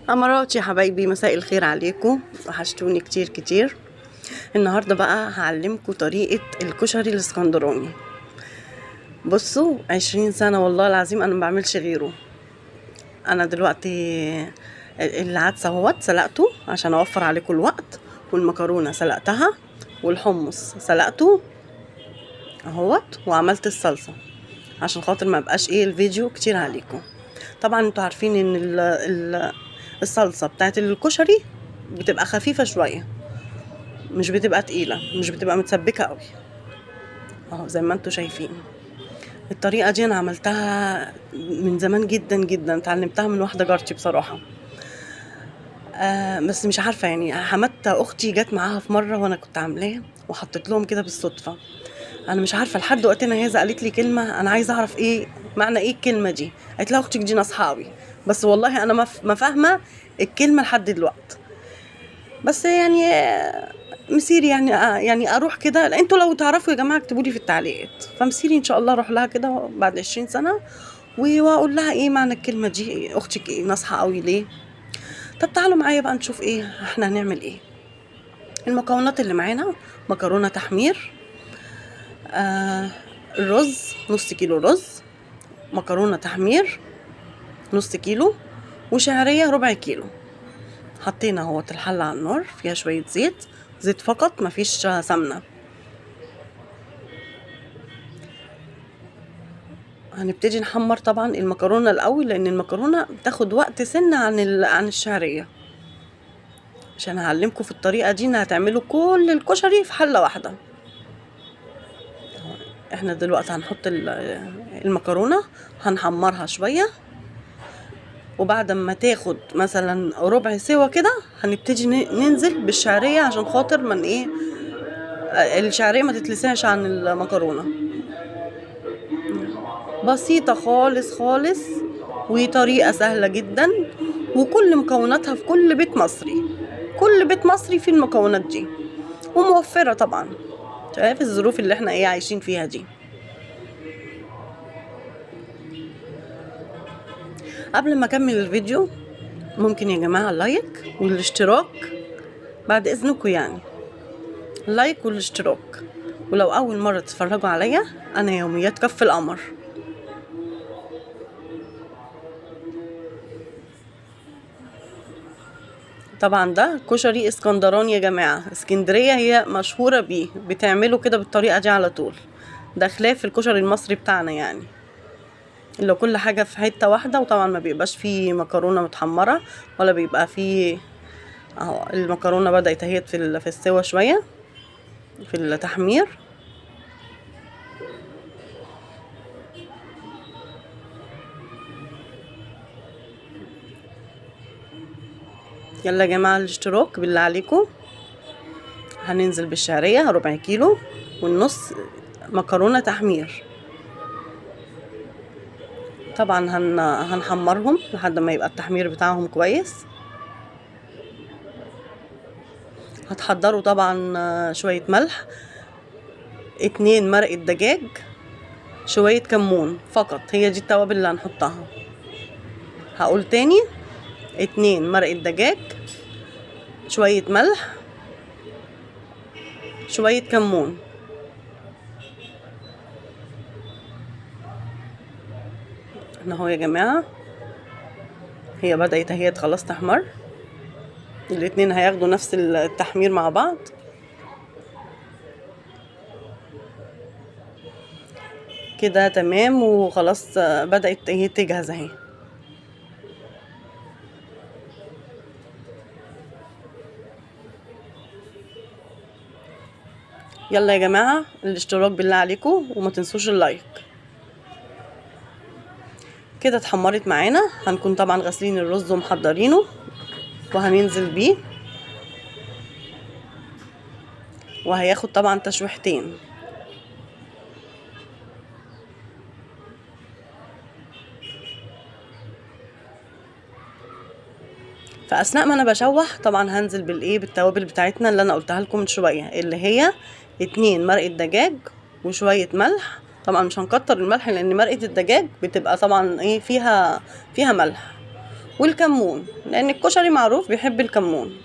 أمارات يا حبايبي، مساء الخير عليكم، وحشتوني كتير كتير. النهاردة بقى هعلمكم طريقة الكشري الاسكندراني. بصوا، 20 سنة والله العظيم أنا مبعملش غيره. أنا دلوقتي العدس اهوت سلقته عشان أوفر عليكم الوقت، والمكرونة سلقتها، والحمص سلقته اهوت، وعملت الصلصة عشان خاطر ما بقاش الفيديو كتير عليكم. طبعا انتوا عارفين ان الصلصة بتاعت الكشري بتبقى خفيفة شوية، مش بتبقى تقيلة، مش بتبقى متسبكة قوي اهو زي ما انتوا شايفين. الطريقة دي انا عملتها من زمان جدا جدا، اتعلمتها من واحدة جارتي بصراحة. بس مش عارفة يعني، حمات اختي جت معاها في مرة وانا كنت عاملاه وحطيت لهم كده بالصدفة. انا مش عارفة لحد وقتنا هذا قالت لي كلمة انا عايزة اعرف ايه معنى ايه الكلمة دي. قالت لها اختك دي ناصحة قوي، بس والله انا ما فاهمة الكلمة لحد دلوقتي. بس يعني مسيري يعني يعني اروح كده. انتوا لو تعرفوا يا جماعه اكتبوا لي في التعليقات، فمسيري ان شاء الله اروح لها كده بعد 20 سنه واقول لها ايه معنى الكلمه دي، اختك ايه ناصحه قوي ليه. طب تعالوا معايا بقى نشوف ايه احنا هنعمل ايه. المكونات اللي معانا: مكرونه تحمير، الرز نص كيلو رز، مكرونه تحمير نص كيلو، وشعريه ربع كيلو. حطينا اهوت الحله على النار فيها شويه زيت فقط، مفيش سمنه. هنبتدي نحمر طبعا المكرونه الاول، لان المكرونه بتاخد وقت سنه عن الشعريه، عشان هعلمكم في الطريقه دي ان هتعملوا كل الكشري في حله واحده. احنا دلوقتي هنحط المكرونه هنحمرها شويه، وبعد ما تاخد مثلا ربع سوا كده هنبتدي ننزل بالشعريه عشان خاطر من الشعريه ما تتلسعش عن المكرونه. بسيطة خالص خالص، وطريقة سهلة جدا، وكل مكوناتها في كل بيت مصري. كل بيت مصري فيه المكونات دي، وموفرة طبعا في الظروف اللي احنا عايشين فيها دي. قبل ما اكمل الفيديو، ممكن يا جماعة اللايك والاشتراك بعد اذنكم، يعني اللايك والاشتراك. ولو اول مرة تتفرجوا عليا، انا يوميات كف القمر. طبعا ده كشري اسكندراني يا جماعة، اسكندرية هي مشهورة بيه، بتعمله كده بالطريقة دي على طول. ده خلاف الكشري المصري بتاعنا، يعني اللي كل حاجة في حتة واحدة، وطبعا ما بيبقاش فيه مكرونة متحمرة، ولا بيبقى فيه اهو المكرونة بدأت اهي في السوا شوية في التحمير. يلا يا جماعة الاشتراك بالله عليكم. هننزل بالشعرية ربع كيلو، والنص مكرونة تحمير. طبعا هنحمرهم لحد ما يبقى التحمير بتاعهم كويس. هتحضروا طبعا شوية ملح، 2 مرقة دجاج، شوية كمون فقط، هي دي التوابل اللي هنحطها. هقول تاني: 2 مرقة دجاج، شوية ملح، شوية كمون. احنا اهو يا جماعة هي بدأت اهي خلاص تحمر، الاتنين هياخدوا نفس التحمير مع بعض. كده تمام وخلاص، بدأت اهي تجهز اهي. يلا يا جماعة الاشتراك بالله عليكم، وما تنسوش اللايك. كده اتحمرت معانا، هنكون طبعا غاسلين الرز ومحضرينه، وهننزل بيه، وهياخد طبعا تشويحتين. فاثناء ما انا بشوح طبعا هنزل بالتوابل بتاعتنا اللي انا قلتها لكم من شويه، اللي هي 2 مرقه دجاج وشويه ملح. طبعا مش هنكتر الملح، لان مرقه الدجاج بتبقى طبعا فيها ملح، والكمون، لان الكشري معروف بيحب الكمون.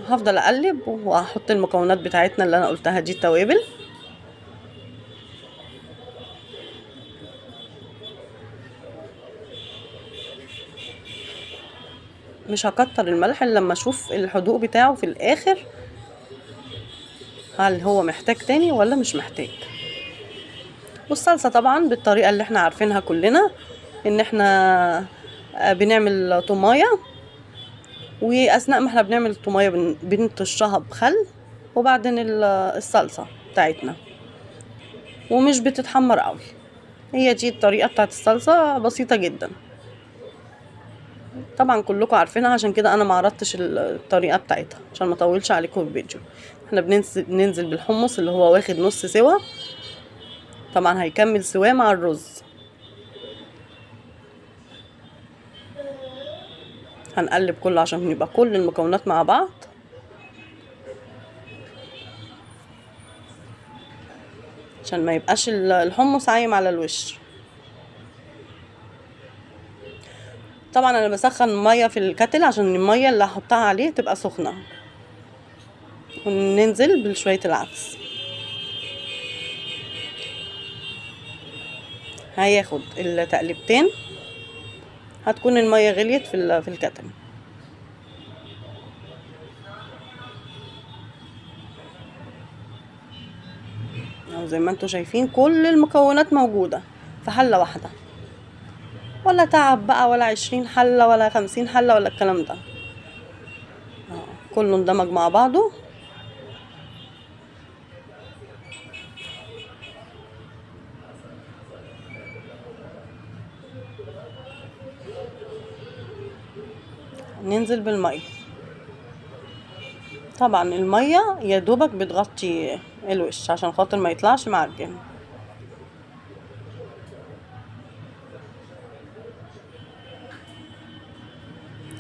هفضل اقلب وهحط المكونات بتاعتنا اللي انا قلتها دي، التوابل. مش هكتر الملح الا لما اشوف الحدوق بتاعه في الاخر، هل هو محتاج تاني ولا مش محتاج. والصلصة طبعا بالطريقة اللي احنا عارفينها كلنا، ان احنا بنعمل طماية، واثناء ما احنا بنعمل الطماية بنطشها بخل، وبعدين الصلصة بتاعتنا، ومش بتتحمر قوي. هي دي الطريقة بتاعت الصلصة، بسيطة جدا طبعا كلكم عارفينها، عشان كده انا ما عرضتش الطريقة بتاعتها عشان ما اطولش عليكم الفيديو. احنا بننزل بالحمص اللي هو واخد نص سوا، طبعا هيكمل سواه مع الرز. هنقلب كله عشان يبقى كل المكونات مع بعض. عشان ما يبقاش الحمص عايم على الوش. طبعا انا بسخن ميه في الكتل عشان الميه اللي هحطها عليه تبقى سخنه. وننزل بشويه العدس، هياخد التقليبتين، هتكون الميه غليت في الكتل. زي ما انتوا شايفين كل المكونات موجوده في حله واحده، ولا تعب بقى، ولا 20 حله ولا 50 حله ولا الكلام ده. كله اندمج مع بعضه. ننزل بالميه. طبعا الميه يا دوبك بتغطي الوش عشان خاطر ما يطلعش معجن.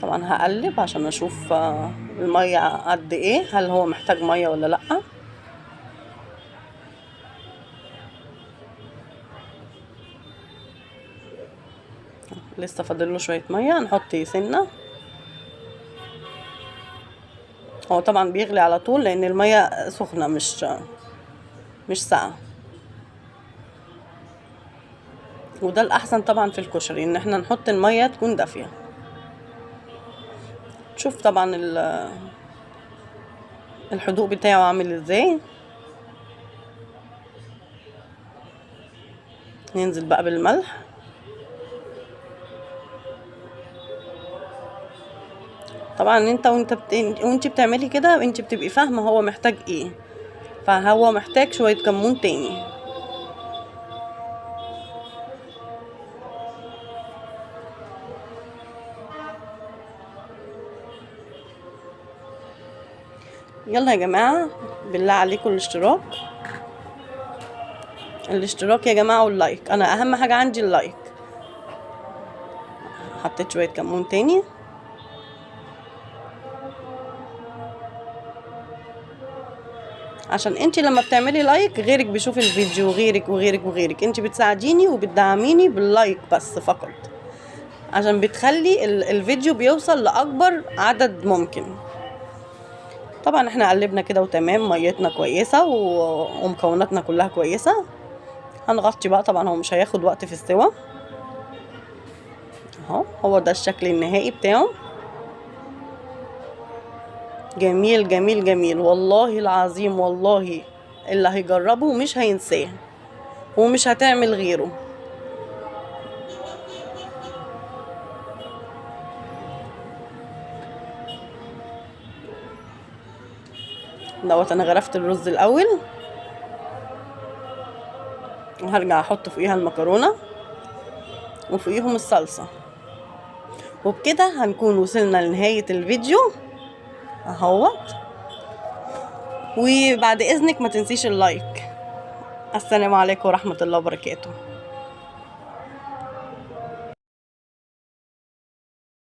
طبعا هقلب عشان اشوف الميه قد ايه، هل هو محتاج ميه ولا لا. لسه فاضله شويه ميه، نحط سنه. هو طبعا بيغلي على طول لان الميه سخنه مش ساقعه. وده الاحسن طبعا في الكشري، ان احنا نحط الميه تكون دافيه. شوف طبعا الحدوق بتاعه عامل ازاي. ننزل بقى بالملح. طبعا وانت بتعملي كده انت بتبقي فاهمه هو محتاج ايه، فهو محتاج شويه كمون تاني. يلا يا جماعه بالله عليكم الاشتراك يا جماعه واللايك، انا اهم حاجه عندي اللايك. حطيت شويه كمون تاني. عشان انت لما بتعملي لايك غيرك بيشوف الفيديو، وغيرك انت بتساعديني وبتدعميني باللايك بس فقط، عشان بتخلي الفيديو بيوصل لاكبر عدد ممكن. طبعا احنا قلبنا كده وتمام، ميتنا كويسه ومكوناتنا كلها كويسه. هنغطي بقى، طبعا هو مش هياخد وقت في السوا. اهو هو ده الشكل النهائي بتاعه. جميل جميل جميل والله العظيم، والله اللي هيجربه مش هينساه ومش هتعمل غيره. دوت انا غرفت الرز الاول، وهرجع احط فوقيها المكرونه وفوقيهم الصلصه. وبكده هنكون وصلنا لنهايه الفيديو اهوت. وبعد اذنك ما تنسيش اللايك. السلام عليكم ورحمه الله وبركاته.